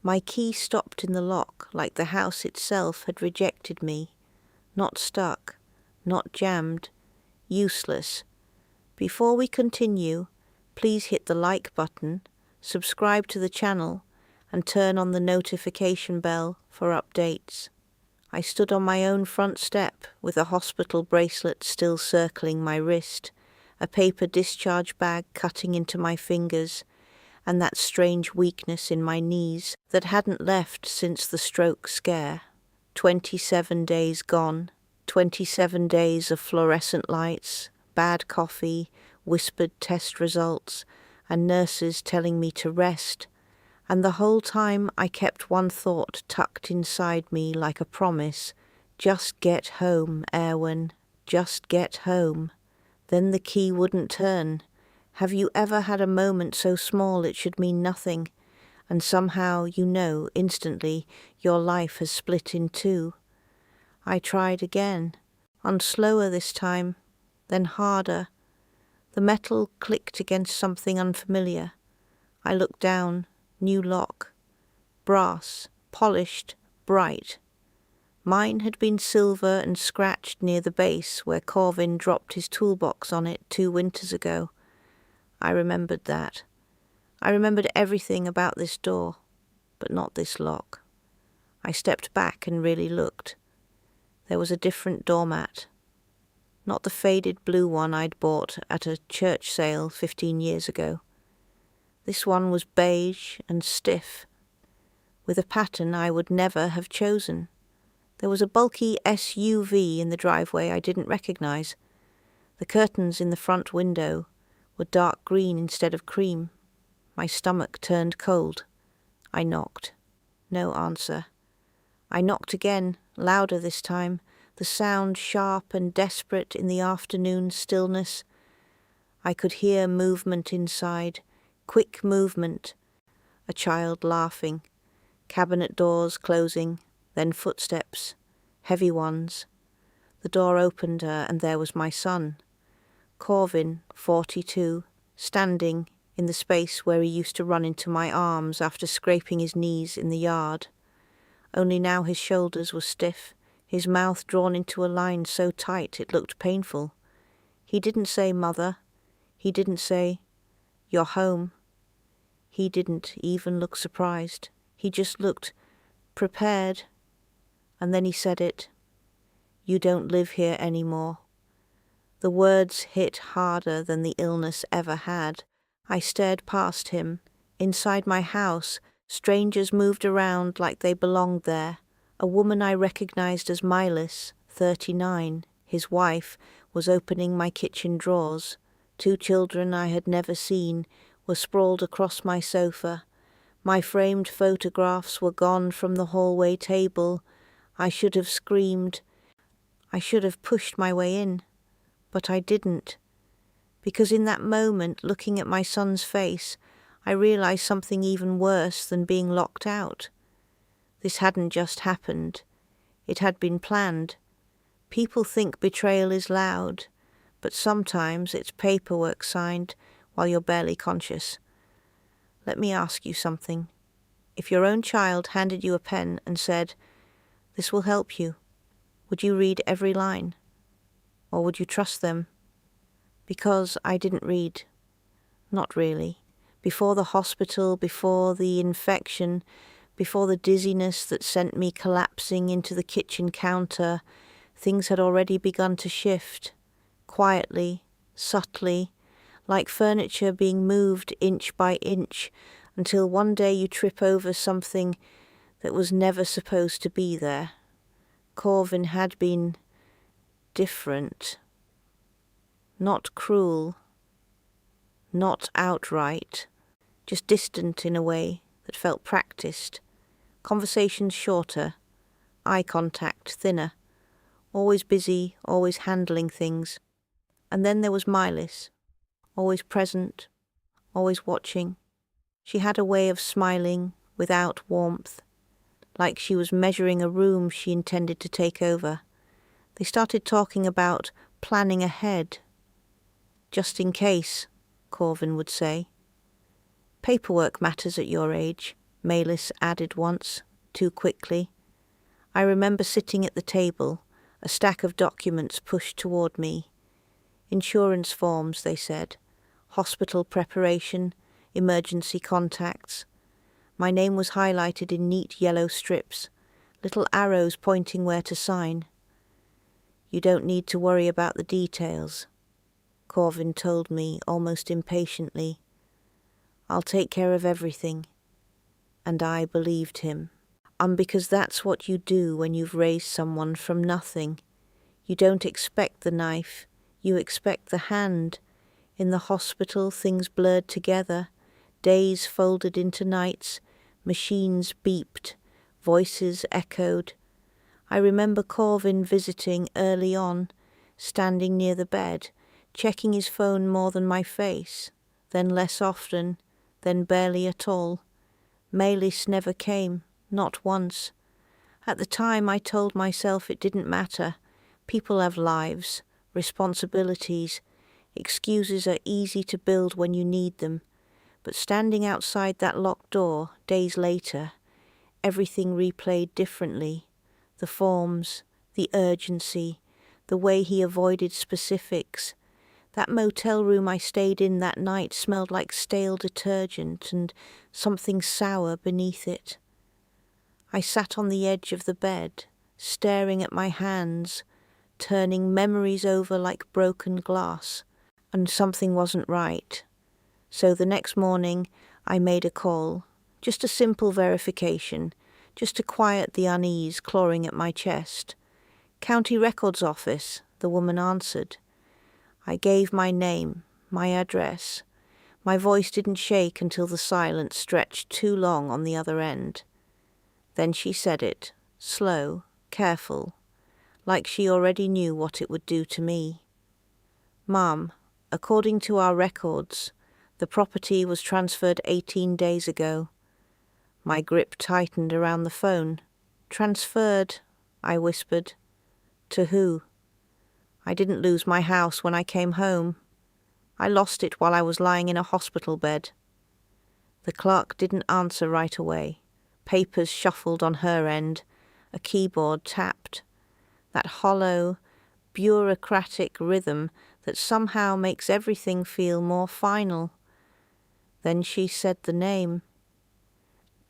My key stopped in the lock like the house itself had rejected me. Not stuck, not jammed, useless. Before we continue, please hit the like button, subscribe to the channel, and turn on the notification bell for updates. I stood on my own front step with a hospital bracelet still circling my wrist, a paper discharge bag cutting into my fingers, and that strange weakness in my knees that hadn't left since the stroke scare. 27 days gone, 27 days of fluorescent lights, bad coffee, whispered test results, and nurses telling me to rest. And the whole time I kept one thought tucked inside me like a promise. Just get home, Erwin. Just get home. Then the key wouldn't turn. Have you ever had a moment so small it should mean nothing, and somehow you know instantly your life has split in two? I tried again, on slower this time, then harder. The metal clicked against something unfamiliar. I looked down. New lock. Brass, polished, bright. Mine had been silver and scratched near the base where Corvin dropped his toolbox on it 2 winters ago. I remembered that. I remembered everything about this door, but not this lock. I stepped back and really looked. There was a different doormat. Not the faded blue one I'd bought at a church sale 15 years ago. This one was beige and stiff, with a pattern I would never have chosen. There was a bulky SUV in the driveway I didn't recognize. The curtains in the front window were dark green instead of cream. My stomach turned cold. I knocked. No answer. I knocked again, louder this time, the sound sharp and desperate in the afternoon stillness. I could hear movement inside. Quick movement, a child laughing, cabinet doors closing, then footsteps, heavy ones. The door opened and there was my son, Corvin, 42, standing in the space where he used to run into my arms after scraping his knees in the yard. Only now his shoulders were stiff, his mouth drawn into a line so tight it looked painful. He didn't say, "Mother." He didn't say, "You're home." He didn't even look surprised. He just looked prepared. And then he said it. "You don't live here anymore." The words hit harder than the illness ever had. I stared past him. Inside my house, strangers moved around like they belonged there. A woman I recognized as Milas, 39, his wife, was opening my kitchen drawers. 2 children I had never seen were sprawled across my sofa. My framed photographs were gone from the hallway table. I should have screamed. I should have pushed my way in. But I didn't. Because in that moment, looking at my son's face, I realized something even worse than being locked out. This hadn't just happened. It had been planned. People think betrayal is loud, but sometimes it's paperwork signed while you're barely conscious. Let me ask you something. If your own child handed you a pen and said, "This will help you," would you read every line? Or would you trust them? Because I didn't read. Not really. Before the hospital, before the infection, before the dizziness that sent me collapsing into the kitchen counter, things had already begun to shift, quietly, subtly, like furniture being moved inch by inch, until one day you trip over something that was never supposed to be there. Corvin had been different, not cruel, not outright, just distant in a way that felt practiced, conversations shorter, eye contact thinner, always busy, always handling things. And then there was Milas, always present, always watching. She had a way of smiling without warmth, like she was measuring a room she intended to take over. They started talking about planning ahead. "Just in case," Corvin would say. "Paperwork matters at your age. Malis added once, too quickly. I remember sitting at the table, a stack of documents pushed toward me. Insurance forms, they said. Hospital preparation, emergency contacts. My name was highlighted in neat yellow strips, little arrows pointing where to sign. You don't need to worry about the details, Corvin told me almost impatiently. I'll take care of everything. And I believed him. Because that's what you do when you've raised someone from nothing. You don't expect the knife, you expect the hand. In the hospital, things blurred together, days folded into nights, machines beeped, voices echoed. I remember Corvin visiting early on, standing near the bed, checking his phone more than my face, then less often, then barely at all. Malis never came, not once. At the time I told myself it didn't matter. People have lives, responsibilities. Excuses are easy to build when you need them. But standing outside that locked door, days later, everything replayed differently. The forms, the urgency, the way he avoided specifics. That motel room I stayed in that night smelled like stale detergent and something sour beneath it. I sat on the edge of the bed, staring at my hands, turning memories over like broken glass, and something wasn't right. So the next morning I made a call, just a simple verification, just to quiet the unease clawing at my chest. County Records Office, the woman answered. I gave my name, my address. My voice didn't shake until the silence stretched too long on the other end. Then she said it, slow, careful, like she already knew what it would do to me. Mom, according to our records, the property was transferred 18 days ago. My grip tightened around the phone. Transferred, I whispered. To who? I didn't lose my house when I came home. I lost it while I was lying in a hospital bed. The clerk didn't answer right away. Papers shuffled on her end. A keyboard tapped. That hollow, bureaucratic rhythm that somehow makes everything feel more final. Then she said the name.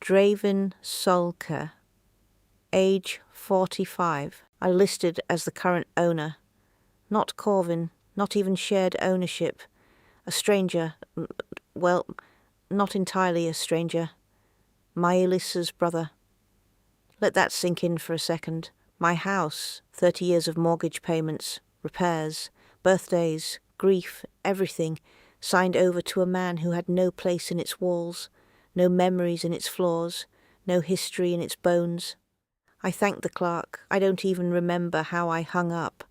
Draven Solker. Age 45. I listed as the current owner. Not Corvin, not even shared ownership. A stranger, well, not entirely a stranger. Maelissa's brother. Let that sink in for a second. My house, 30 years of mortgage payments, repairs, birthdays, grief, everything, signed over to a man who had no place in its walls, no memories in its floors, no history in its bones. I thanked the clerk. I don't even remember how I hung up.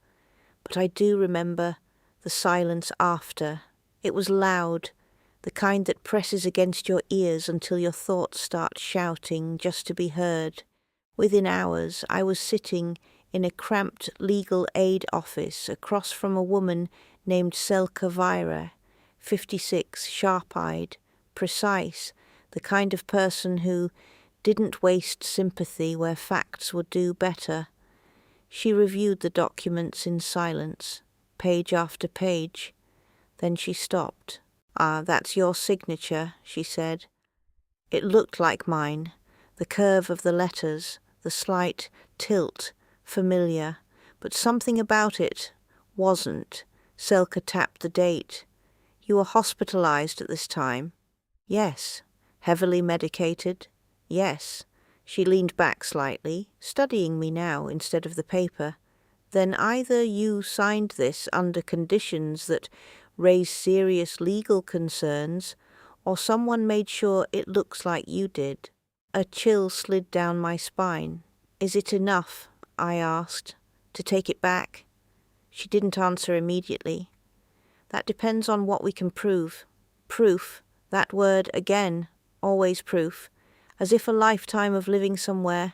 But I do remember the silence after. It was loud, the kind that presses against your ears until your thoughts start shouting just to be heard. Within hours, I was sitting in a cramped legal aid office across from a woman named Selka Vira, 56, sharp-eyed, precise, the kind of person who didn't waste sympathy where facts would do better. She reviewed the documents in silence, page after page. Then she stopped. "Ah, that's your signature," she said. It looked like mine, the curve of the letters, the slight tilt, familiar, but something about it wasn't. Selka tapped the date. "You were hospitalized at this time?" "Yes." "Heavily medicated?" "Yes." She leaned back slightly, studying me now instead of the paper. "Then either you signed this under conditions that raise serious legal concerns, or someone made sure it looks like you did." A chill slid down my spine. "Is it enough?" I asked. "To take it back?" She didn't answer immediately. "That depends on what we can prove." Proof, that word again, always proof, as if a lifetime of living somewhere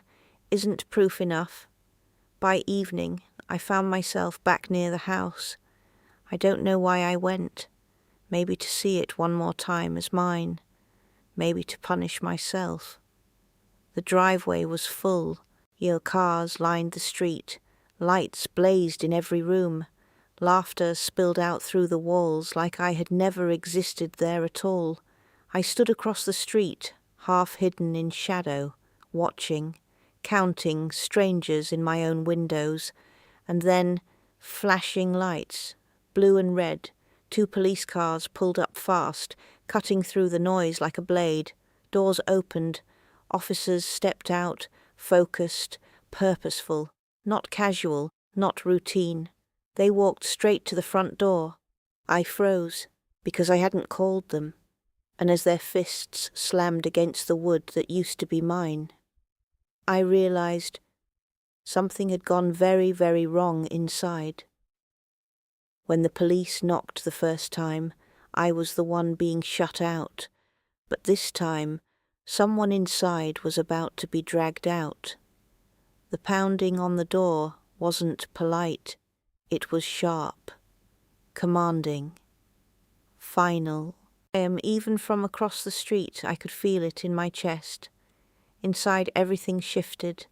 isn't proof enough. By evening, I found myself back near the house. I don't know why I went. Maybe to see it one more time as mine. Maybe to punish myself. The driveway was full. Your cars lined the street. Lights blazed in every room. Laughter spilled out through the walls like I had never existed there at all. I stood across the street, half hidden in shadow, watching, counting strangers in my own windows, and then flashing lights, blue and red. 2 police cars pulled up fast, cutting through the noise like a blade. Doors opened. Officers stepped out, focused, purposeful, not casual, not routine. They walked straight to the front door. I froze, because I hadn't called them, and as their fists slammed against the wood that used to be mine, I realized something had gone very, very wrong inside. When the police knocked the first time, I was the one being shut out, but this time, someone inside was about to be dragged out. The pounding on the door wasn't polite. It was sharp, commanding, final. Even from across the street, I could feel it in my chest. Inside, everything shifted.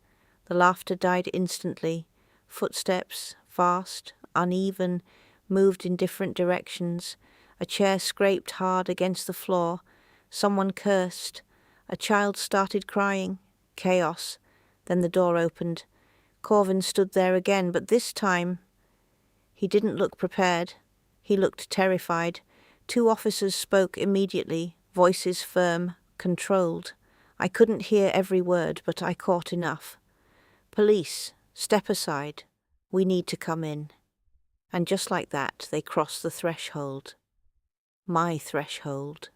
The laughter died instantly. Footsteps, fast, uneven, moved in different directions. A chair scraped hard against the floor. Someone cursed. A child started crying. Chaos. Then the door opened. Corvin stood there again, but this time he didn't look prepared. He looked terrified. 2 officers spoke immediately, voices firm, controlled. I couldn't hear every word, but I caught enough. Police, step aside. We need to come in. And just like that, they crossed the threshold. My threshold.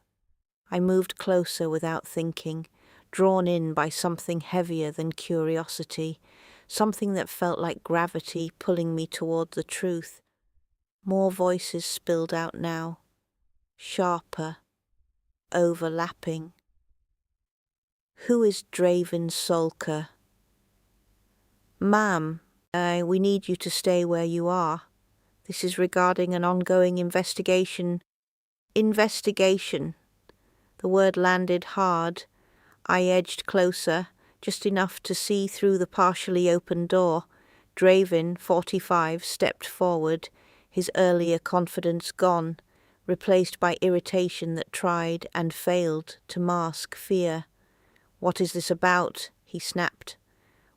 I moved closer without thinking, drawn in by something heavier than curiosity, something that felt like gravity pulling me toward the truth. More voices spilled out now, sharper, overlapping. Who is Draven Solker? Ma'am, we need you to stay where you are. This is regarding an ongoing investigation. Investigation. The word landed hard. I edged closer, just enough to see through the partially open door. Draven, 45, stepped forward, his earlier confidence gone, replaced by irritation that tried and failed to mask fear. "What is this about?" he snapped.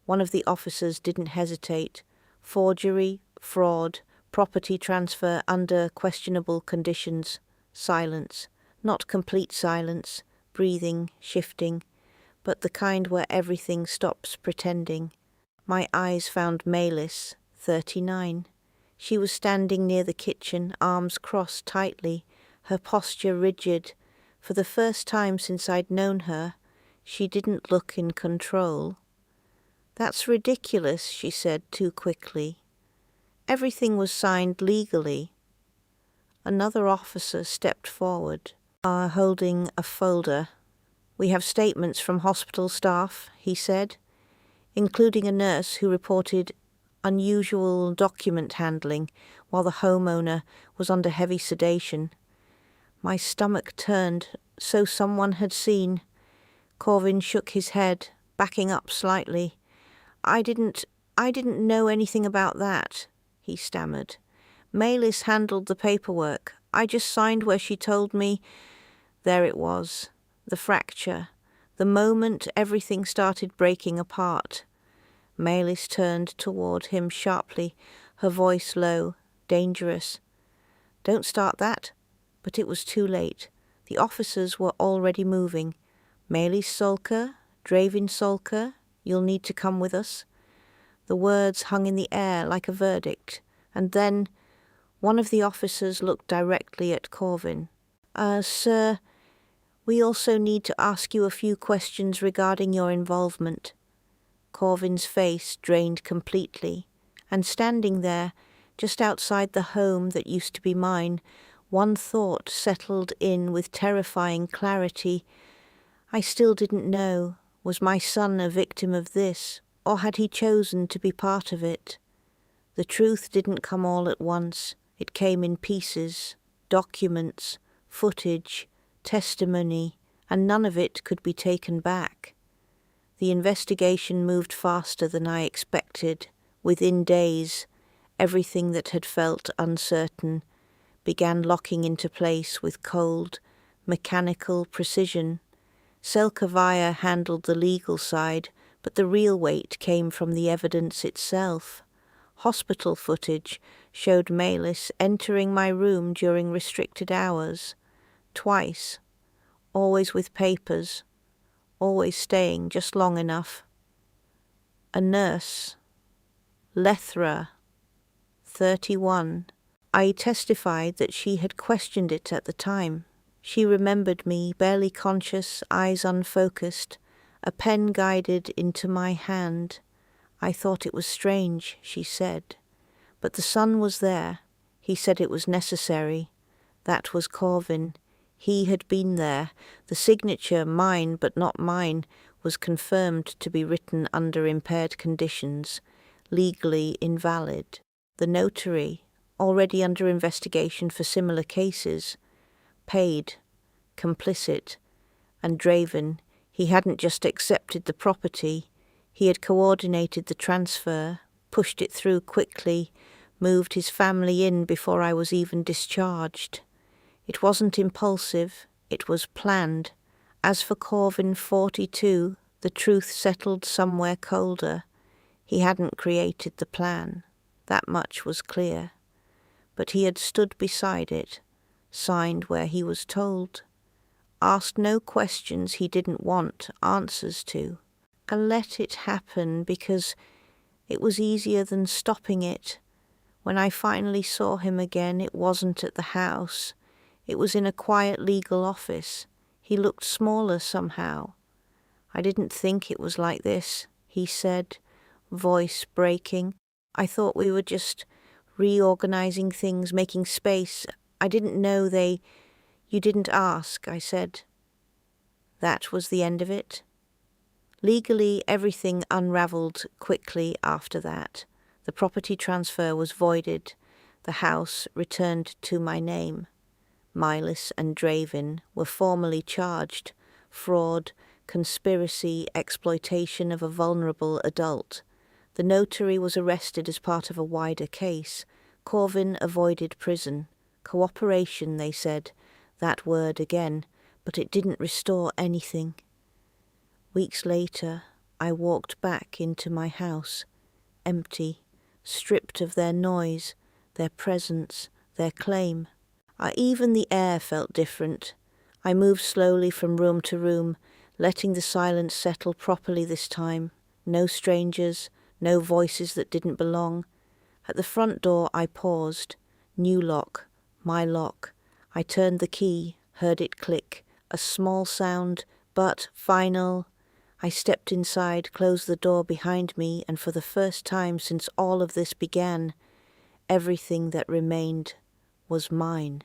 One of the officers didn't hesitate. Forgery, fraud, property transfer under questionable conditions. Silence. Not complete silence, breathing, shifting, but the kind where everything stops pretending. My eyes found Malis, 39. She was standing near the kitchen, arms crossed tightly, her posture rigid. For the first time since I'd known her, she didn't look in control. "That's ridiculous," she said too quickly. "Everything was signed legally." Another officer stepped forward, holding a folder. "We have statements from hospital staff," he said, including a nurse who reported unusual document handling while the homeowner was under heavy sedation. My stomach turned, so someone had seen. Corvin shook his head, backing up slightly. I didn't know anything about that," he stammered. "Malis handled the paperwork. I just signed where she told me." There it was, the fracture, the moment everything started breaking apart. Malis turned toward him sharply, her voice low, dangerous. "Don't start that." But it was too late. The officers were already moving. "Malis Solker, Draven Solker, you'll need to come with us." The words hung in the air like a verdict, and then one of the officers looked directly at Corvin. Sir, we also need to ask you a few questions regarding your involvement." Corvin's face drained completely, and standing there, just outside the home that used to be mine, one thought settled in with terrifying clarity. I still didn't know. Was my son a victim of this, or had he chosen to be part of it? The truth didn't come all at once. It came in pieces, documents, footage, testimony, and none of it could be taken back. The investigation moved faster than I expected. Within days, everything that had felt uncertain began locking into place with cold, mechanical precision. Selkavaya handled the legal side, but the real weight came from the evidence itself. Hospital footage showed Melis entering my room during restricted hours, twice, always with papers, always staying just long enough. A nurse, Lethra, 31. I testified that she had questioned it at the time. She remembered me, barely conscious, eyes unfocused, a pen guided into my hand. I thought it was strange, she said. But the son was there. He said it was necessary. That was Corvin. He had been there. The signature, mine but not mine, was confirmed to be written under impaired conditions, legally invalid. The notary, already under investigation for similar cases, paid, complicit, and Draven. He hadn't just accepted the property, he had coordinated the transfer, pushed it through quickly, moved his family in before I was even discharged. It wasn't impulsive, it was planned. As for Corvin 42, the truth settled somewhere colder. He hadn't created the plan. That much was clear. But he had stood beside it, signed where he was told, asked no questions he didn't want answers to, and let it happen because it was easier than stopping it. When I finally saw him again, it wasn't at the house. It was in a quiet legal office. He looked smaller somehow. I didn't think it was like this, he said, voice breaking. I thought we were just reorganizing things, making space. I didn't know You didn't ask, I said. That was the end of it. Legally, everything unraveled quickly after that. The property transfer was voided. The house returned to my name. Milas and Draven were formally charged. Fraud, conspiracy, exploitation of a vulnerable adult. The notary was arrested as part of a wider case. Corvin avoided prison. Cooperation, they said. That word again, but it didn't restore anything. Weeks later, I walked back into my house, empty, stripped of their noise, their presence, their claim. Even the air felt different. I moved slowly from room to room, letting the silence settle properly this time. No strangers, no voices that didn't belong. At the front door I paused. New lock, my lock. I turned the key, heard it click. A small sound, but final. I stepped inside, closed the door behind me, and for the first time since all of this began, everything that remained was mine.